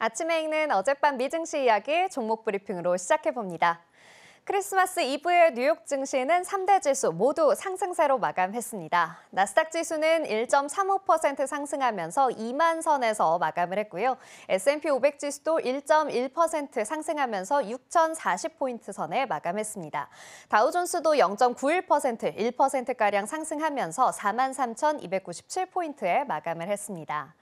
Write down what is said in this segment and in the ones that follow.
아침에 읽는 어젯밤 미증시 이야기 종목 브리핑으로 시작해봅니다. 크리스마스 이브의 뉴욕 증시는 3대 지수 모두 상승세로 마감했습니다. 나스닥 지수는 1.35% 상승하면서 2만 선에서 마감을 했고요. S&P 500 지수도 1.1% 상승하면서 6,040포인트 선에 마감했습니다. 다우존스도 0.91%, 1%가량 상승하면서 43,297포인트에 마감을 했습니다.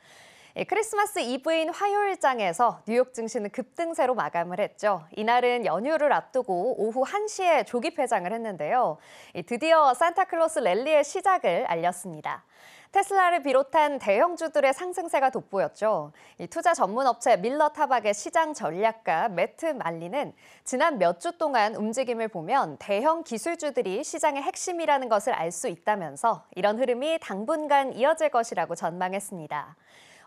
크리스마스 이브인 화요일장에서 뉴욕 증시는 급등세로 마감을 했죠. 이날은 연휴를 앞두고 오후 1시에 조기 폐장을 했는데요. 드디어 산타클로스 랠리의 시작을 알렸습니다. 테슬라를 비롯한 대형주들의 상승세가 돋보였죠. 투자 전문 업체 밀러 타박의 시장 전략가 매트 말리는 지난 몇 주 동안 움직임을 보면 대형 기술주들이 시장의 핵심이라는 것을 알 수 있다면서 이런 흐름이 당분간 이어질 것이라고 전망했습니다.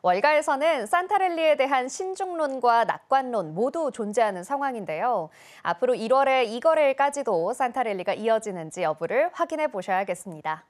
월가에서는 산타랠리에 대한 신중론과 낙관론 모두 존재하는 상황인데요. 앞으로 1월에 이 거래일까지도 산타랠리가 이어지는지 여부를 확인해 보셔야겠습니다.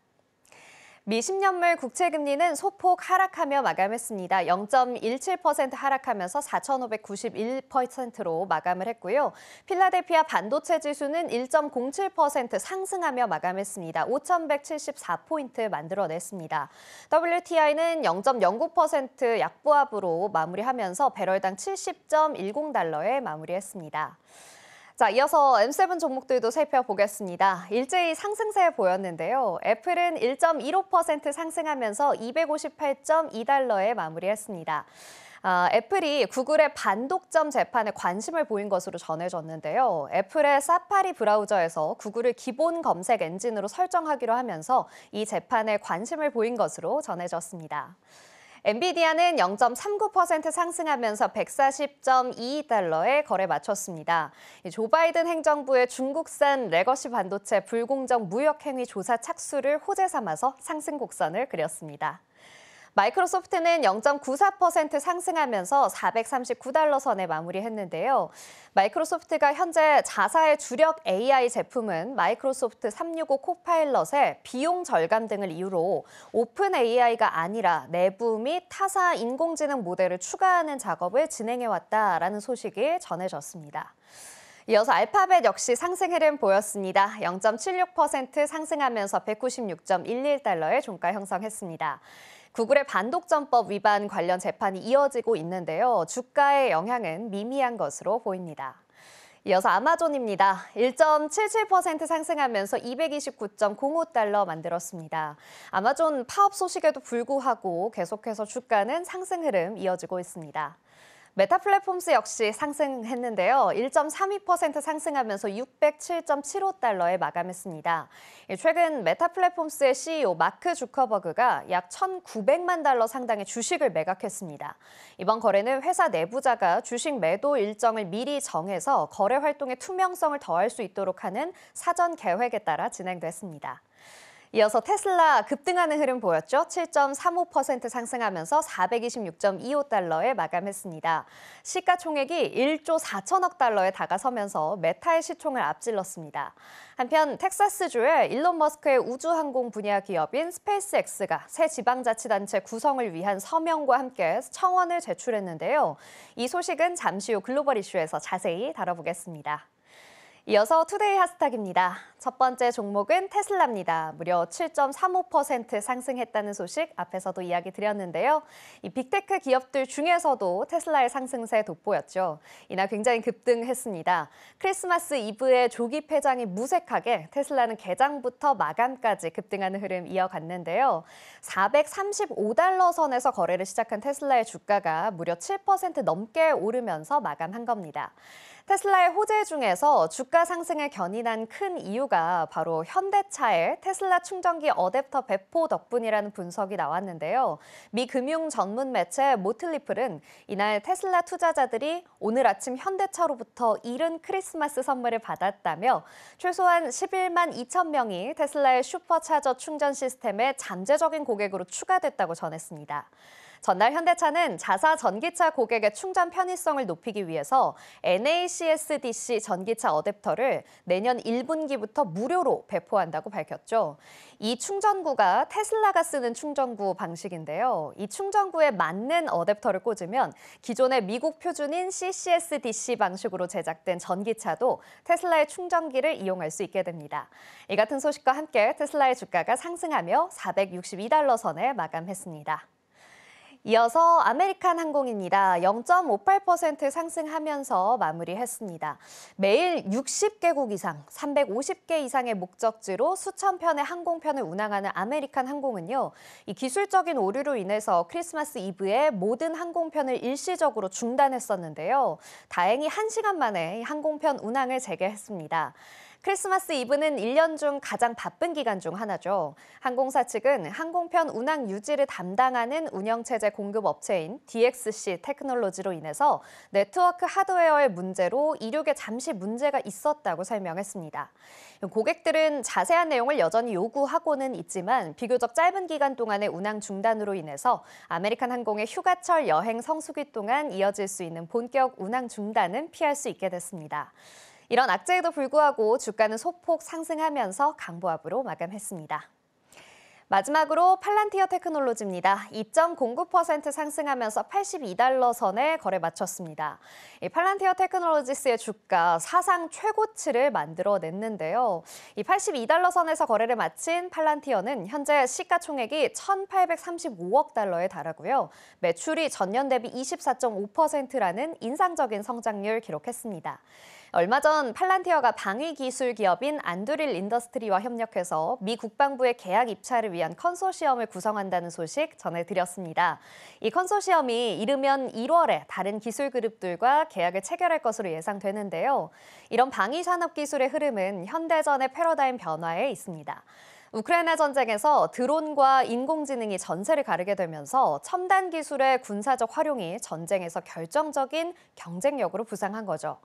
미 10년물 국채금리는 소폭 하락하며 마감했습니다. 0.17% 하락하면서 4,591%로 마감을 했고요. 필라델피아 반도체 지수는 1.07% 상승하며 마감했습니다. 5,174포인트 만들어냈습니다. WTI는 0.09% 약보합으로 마무리하면서 배럴당 70.10달러에 마무리했습니다. 자, 이어서 M7 종목들도 살펴보겠습니다. 일제히 상승세 보였는데요. 애플은 1.15% 상승하면서 258.2달러에 마무리했습니다. 애플이 구글의 반독점 재판에 관심을 보인 것으로 전해졌는데요. 애플의 사파리 브라우저에서 구글을 기본 검색 엔진으로 설정하기로 하면서 이 재판에 관심을 보인 것으로 전해졌습니다. 엔비디아는 0.39% 상승하면서 140.22달러에 거래 마쳤습니다. 조 바이든 행정부의 중국산 레거시 반도체 불공정 무역 행위 조사 착수를 호재 삼아서 상승 곡선을 그렸습니다. 마이크로소프트는 0.94% 상승하면서 439달러 선에 마무리했는데요. 마이크로소프트가 현재 자사의 주력 AI 제품은 마이크로소프트 365 코파일럿의 비용 절감 등을 이유로 오픈 AI가 아니라 내부 및 타사 인공지능 모델을 추가하는 작업을 진행해왔다라는 소식이 전해졌습니다. 이어서 알파벳 역시 상승 흐름 보였습니다. 0.76% 상승하면서 196.11달러의 종가 형성했습니다. 구글의 반독점법 위반 관련 재판이 이어지고 있는데요. 주가의 영향은 미미한 것으로 보입니다. 이어서 아마존입니다. 1.77% 상승하면서 229.05달러 만들었습니다. 아마존 파업 소식에도 불구하고 계속해서 주가는 상승 흐름 이어지고 있습니다. 메타 플랫폼스 역시 상승했는데요. 1.32% 상승하면서 607.75달러에 마감했습니다. 최근 메타 플랫폼스의 CEO 마크 주커버그가 약 1,900만 달러 상당의 주식을 매각했습니다. 이번 거래는 회사 내부자가 주식 매도 일정을 미리 정해서 거래 활동의 투명성을 더할 수 있도록 하는 사전 계획에 따라 진행됐습니다. 이어서 테슬라 급등하는 흐름 보였죠. 7.35% 상승하면서 426.25달러에 마감했습니다. 시가총액이 1조 4천억 달러에 다가서면서 메타의 시총을 앞질렀습니다. 한편 텍사스주의 일론 머스크의 우주항공 분야 기업인 스페이스X가 새 지방자치단체 구성을 위한 서명과 함께 청원을 제출했는데요. 이 소식은 잠시 후 글로벌 이슈에서 자세히 다뤄보겠습니다. 이어서 투데이 핫스탁입니다. 첫 번째 종목은 테슬라입니다. 무려 7.35% 상승했다는 소식 앞에서도 이야기 드렸는데요. 이 빅테크 기업들 중에서도 테슬라의 상승세 돋보였죠. 이날 굉장히 급등했습니다. 크리스마스 이브의 조기 폐장이 무색하게 테슬라는 개장부터 마감까지 급등하는 흐름 이어갔는데요. 435달러 선에서 거래를 시작한 테슬라의 주가가 무려 7% 넘게 오르면서 마감한 겁니다. 테슬라의 호재 중에서 주가 상승을 견인한 큰 이유가 바로 현대차의 테슬라 충전기 어댑터 배포 덕분이라는 분석이 나왔는데요. 미 금융 전문 매체 모틀리플은 이날 테슬라 투자자들이 오늘 아침 현대차로부터 이른 크리스마스 선물을 받았다며 최소한 11만 2천 명이 테슬라의 슈퍼차저 충전 시스템에 잠재적인 고객으로 추가됐다고 전했습니다. 전날 현대차는 자사 전기차 고객의 충전 편의성을 높이기 위해서 NACS-DC 전기차 어댑터를 내년 1분기부터 무료로 배포한다고 밝혔죠. 이 충전구가 테슬라가 쓰는 충전구 방식인데요. 이 충전구에 맞는 어댑터를 꽂으면 기존의 미국 표준인 CCS-DC 방식으로 제작된 전기차도 테슬라의 충전기를 이용할 수 있게 됩니다. 이 같은 소식과 함께 테슬라의 주가가 상승하며 462달러 선에 마감했습니다. 이어서 아메리칸 항공입니다. 0.58% 상승하면서 마무리했습니다. 매일 60개국 이상, 350개 이상의 목적지로 수천 편의 항공편을 운항하는 아메리칸 항공은요, 이 기술적인 오류로 인해서 크리스마스 이브에 모든 항공편을 일시적으로 중단했었는데요. 다행히 1시간 만에 항공편 운항을 재개했습니다. 크리스마스 이브는 1년 중 가장 바쁜 기간 중 하나죠. 항공사 측은 항공편 운항 유지를 담당하는 운영체제 공급 업체인 DXC 테크놀로지로 인해서 네트워크 하드웨어의 문제로 이륙에 잠시 문제가 있었다고 설명했습니다. 고객들은 자세한 내용을 여전히 요구하고는 있지만 비교적 짧은 기간 동안의 운항 중단으로 인해서 아메리칸 항공의 휴가철 여행 성수기 동안 이어질 수 있는 본격 운항 중단은 피할 수 있게 됐습니다. 이런 악재에도 불구하고 주가는 소폭 상승하면서 강보합으로 마감했습니다. 마지막으로 팔란티어 테크놀로지입니다. 2.09% 상승하면서 82달러 선에 거래 마쳤습니다. 이 팔란티어 테크놀로지스의 주가 사상 최고치를 만들어냈는데요. 이 82달러 선에서 거래를 마친 팔란티어는 현재 시가총액이 1,835억 달러에 달하고요. 매출이 전년 대비 24.5%라는 인상적인 성장률 기록했습니다. 얼마 전 팔란티어가 방위 기술 기업인 안드릴 인더스트리와 협력해서 미 국방부의 계약 입찰을 위한 컨소시엄을 구성한다는 소식 전해드렸습니다. 이 컨소시엄이 이르면 1월에 다른 기술 그룹들과 계약을 체결할 것으로 예상되는데요. 이런 방위 산업 기술의 흐름은 현대전의 패러다임 변화에 있습니다. 우크라이나 전쟁에서 드론과 인공지능이 전세를 가르게 되면서 첨단 기술의 군사적 활용이 전쟁에서 결정적인 경쟁력으로 부상한 거죠.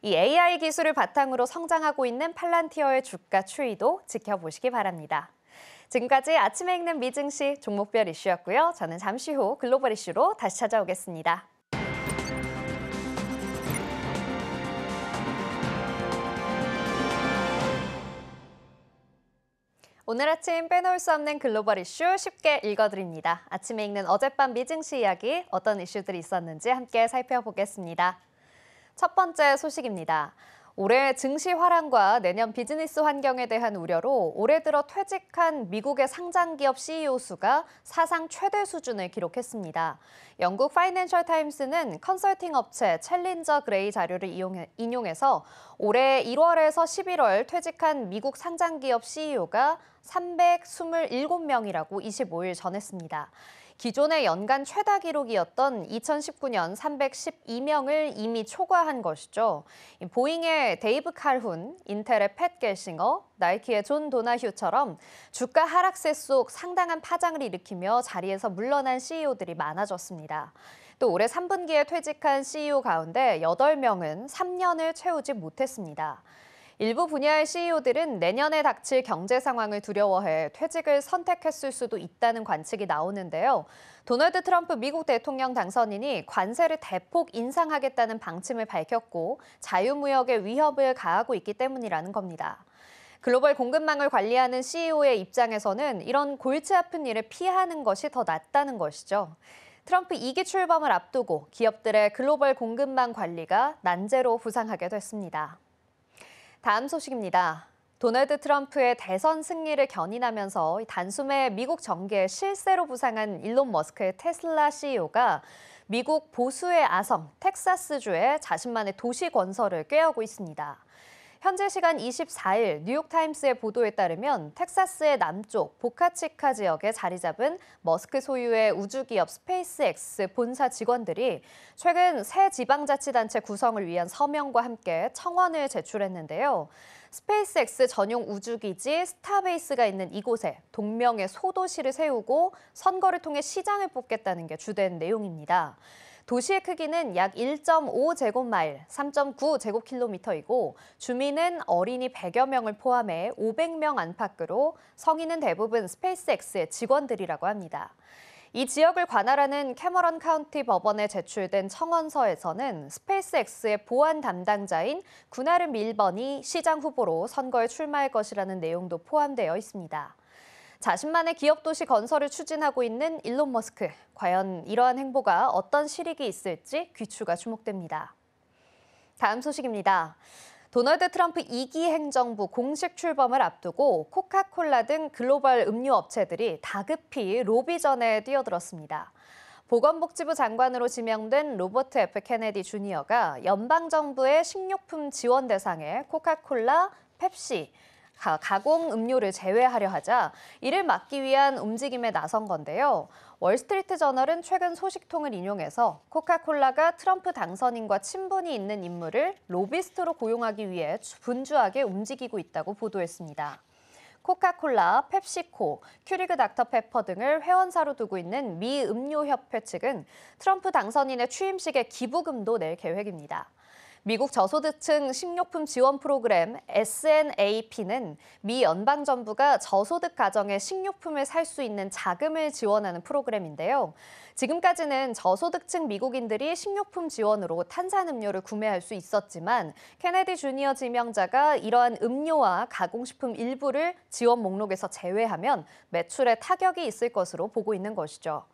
이 AI 기술을 바탕으로 성장하고 있는 팔란티어의 주가 추이도 지켜보시기 바랍니다. 지금까지 아침에 읽는 미증시 종목별 이슈였고요. 저는 잠시 후 글로벌 이슈로 다시 찾아오겠습니다. 오늘 아침 빼놓을 수 없는 글로벌 이슈 쉽게 읽어드립니다. 아침에 읽는 어젯밤 미증시 이야기, 어떤 이슈들이 있었는지 함께 살펴보겠습니다. 첫 번째 소식입니다. 올해 증시 화랑과 내년 비즈니스 환경에 대한 우려로 올해 들어 퇴직한 미국의 상장기업 CEO 수가 사상 최대 수준을 기록했습니다. 영국 파이낸셜 타임스는 컨설팅 업체 챌린저 그레이 자료를 인용해서 올해 1월에서 11월 퇴직한 미국 상장기업 CEO가 327명이라고 25일 전했습니다. 기존의 연간 최다 기록이었던 2019년 312명을 이미 초과한 것이죠. 보잉의 데이브 칼훈, 인텔의 팻 겔싱어, 나이키의 존 도나휴처럼 주가 하락세 속 상당한 파장을 일으키며 자리에서 물러난 CEO들이 많아졌습니다. 또 올해 3분기에 퇴직한 CEO 가운데 8명은 3년을 채우지 못했습니다. 일부 분야의 CEO들은 내년에 닥칠 경제 상황을 두려워해 퇴직을 선택했을 수도 있다는 관측이 나오는데요. 도널드 트럼프 미국 대통령 당선인이 관세를 대폭 인상하겠다는 방침을 밝혔고 자유무역에 위협을 가하고 있기 때문이라는 겁니다. 글로벌 공급망을 관리하는 CEO의 입장에서는 이런 골치 아픈 일을 피하는 것이 더 낫다는 것이죠. 트럼프 2기 출범을 앞두고 기업들의 글로벌 공급망 관리가 난제로 부상하게 됐습니다. 다음 소식입니다. 도널드 트럼프의 대선 승리를 견인하면서 단숨에 미국 정계에 실세로 부상한 일론 머스크의 테슬라 CEO가 미국 보수의 아성 텍사스주에 자신만의 도시 건설을 꾀하고 있습니다. 현재 시간 24일 뉴욕타임스의 보도에 따르면 텍사스의 남쪽 보카치카 지역에 자리 잡은 머스크 소유의 우주기업 스페이스X 본사 직원들이 최근 새 지방자치단체 구성을 위한 서명과 함께 청원을 제출했는데요. 스페이스X 전용 우주기지 스타베이스가 있는 이곳에 동명의 소도시를 세우고 선거를 통해 시장을 뽑겠다는 게 주된 내용입니다. 도시의 크기는 약 1.5제곱마일, 3.9제곱킬로미터이고 주민은 어린이 100여 명을 포함해 500명 안팎으로 성인은 대부분 스페이스X의 직원들이라고 합니다. 이 지역을 관할하는 캐머런 카운티 법원에 제출된 청원서에서는 스페이스X의 보안 담당자인 구나르 밀번이 시장 후보로 선거에 출마할 것이라는 내용도 포함되어 있습니다. 자신만의 기업 도시 건설을 추진하고 있는 일론 머스크. 과연 이러한 행보가 어떤 실익이 있을지 귀추가 주목됩니다. 다음 소식입니다. 도널드 트럼프 2기 행정부 공식 출범을 앞두고 코카콜라 등 글로벌 음료 업체들이 다급히 로비전에 뛰어들었습니다. 보건복지부 장관으로 지명된 로버트 F. 케네디 주니어가 연방정부의 식료품 지원 대상에 코카콜라, 펩시, 가공 음료를 제외하려 하자 이를 막기 위한 움직임에 나선 건데요. 월스트리트 저널은 최근 소식통을 인용해서 코카콜라가 트럼프 당선인과 친분이 있는 인물을 로비스트로 고용하기 위해 분주하게 움직이고 있다고 보도했습니다. 코카콜라, 펩시코, 큐리그 닥터페퍼 등을 회원사로 두고 있는 미 음료협회 측은 트럼프 당선인의 취임식에 기부금도 낼 계획입니다. 미국 저소득층 식료품 지원 프로그램 SNAP는 미 연방정부가 저소득 가정에 식료품을 살 수 있는 자금을 지원하는 프로그램인데요. 지금까지는 저소득층 미국인들이 식료품 지원으로 탄산음료를 구매할 수 있었지만 케네디 주니어 지명자가 이러한 음료와 가공식품 일부를 지원 목록에서 제외하면 매출에 타격이 있을 것으로 보고 있는 것이죠.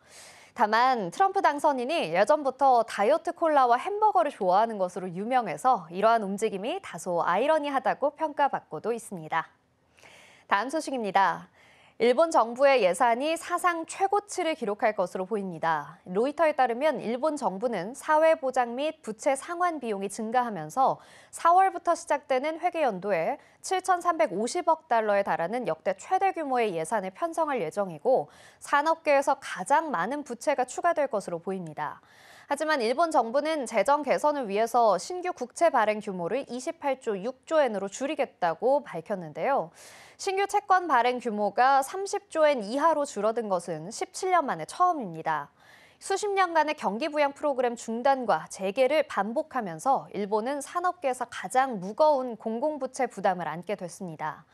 다만 트럼프 당선인이 예전부터 다이어트 콜라와 햄버거를 좋아하는 것으로 유명해서 이러한 움직임이 다소 아이러니하다고 평가받고도 있습니다. 다음 소식입니다. 일본 정부의 예산이 사상 최고치를 기록할 것으로 보입니다. 로이터에 따르면 일본 정부는 사회보장 및 부채 상환 비용이 증가하면서 4월부터 시작되는 회계연도에 7,350억 달러에 달하는 역대 최대 규모의 예산을 편성할 예정이고 산업계에서 가장 많은 부채가 추가될 것으로 보입니다. 하지만 일본 정부는 재정 개선을 위해서 신규 국채 발행 규모를 28조 6조 엔으로 줄이겠다고 밝혔는데요. 신규 채권 발행 규모가 30조 엔 이하로 줄어든 것은 17년 만에 처음입니다. 수십 년간의 경기 부양 프로그램 중단과 재개를 반복하면서 일본은 산업계에서 가장 무거운 공공부채 부담을 안게 됐습니다.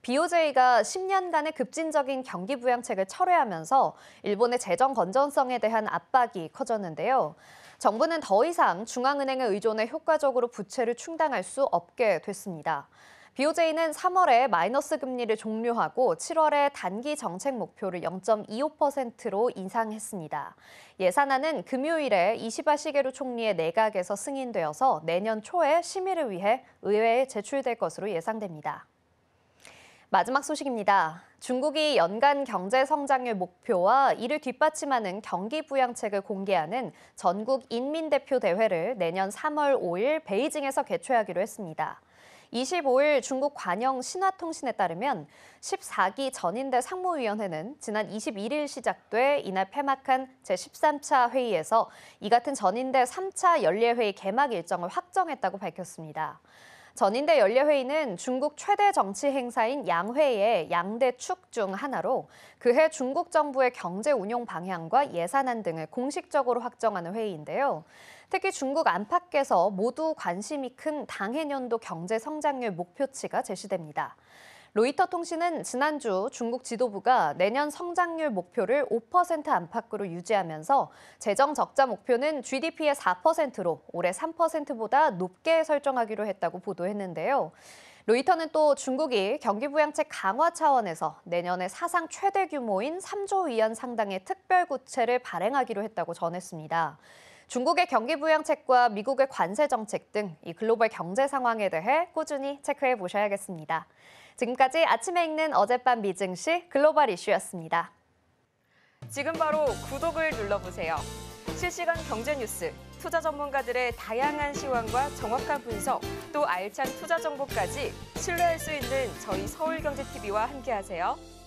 BOJ가 10년간의 급진적인 경기 부양책을 철회하면서 일본의 재정 건전성에 대한 압박이 커졌는데요. 정부는 더 이상 중앙은행의 의존에 효과적으로 부채를 충당할 수 없게 됐습니다. BOJ는 3월에 마이너스 금리를 종료하고 7월에 단기 정책 목표를 0.25%로 인상했습니다. 예산안은 금요일에 이시바 시게루 총리의 내각에서 승인되어서 내년 초에 심의를 위해 의회에 제출될 것으로 예상됩니다. 마지막 소식입니다. 중국이 연간 경제 성장률 목표와 이를 뒷받침하는 경기 부양책을 공개하는 전국 인민대표 대회를 내년 3월 5일 베이징에서 개최하기로 했습니다. 25일 중국 관영 신화통신에 따르면 14기 전인대 상무위원회는 지난 21일 시작돼 이날 폐막한 제13차 회의에서 이 같은 전인대 3차 연례회의 개막 일정을 확정했다고 밝혔습니다. 전인대 연례회의는 중국 최대 정치 행사인 양회의 양대 축 중 하나로 그해 중국 정부의 경제 운용 방향과 예산안 등을 공식적으로 확정하는 회의인데요. 특히 중국 안팎에서 모두 관심이 큰 당해년도 경제 성장률 목표치가 제시됩니다. 로이터 통신은 지난주 중국 지도부가 내년 성장률 목표를 5% 안팎으로 유지하면서 재정 적자 목표는 GDP의 4%로 올해 3%보다 높게 설정하기로 했다고 보도했는데요. 로이터는 또 중국이 경기 부양책 강화 차원에서 내년에 사상 최대 규모인 3조 위안 상당의 특별구체를 발행하기로 했다고 전했습니다. 중국의 경기 부양책과 미국의 관세 정책 등 이 글로벌 경제 상황에 대해 꾸준히 체크해 보셔야겠습니다. 지금까지 아침에 읽는 어젯밤 미증시 글로벌 이슈였습니다. 지금 바로 구독을 눌러보세요. 실시간 경제 뉴스, 투자 전문가들의 다양한 시황과 정확한 분석, 또 알찬 투자 정보까지 신뢰할 수 있는 저희 서울경제TV와 함께하세요.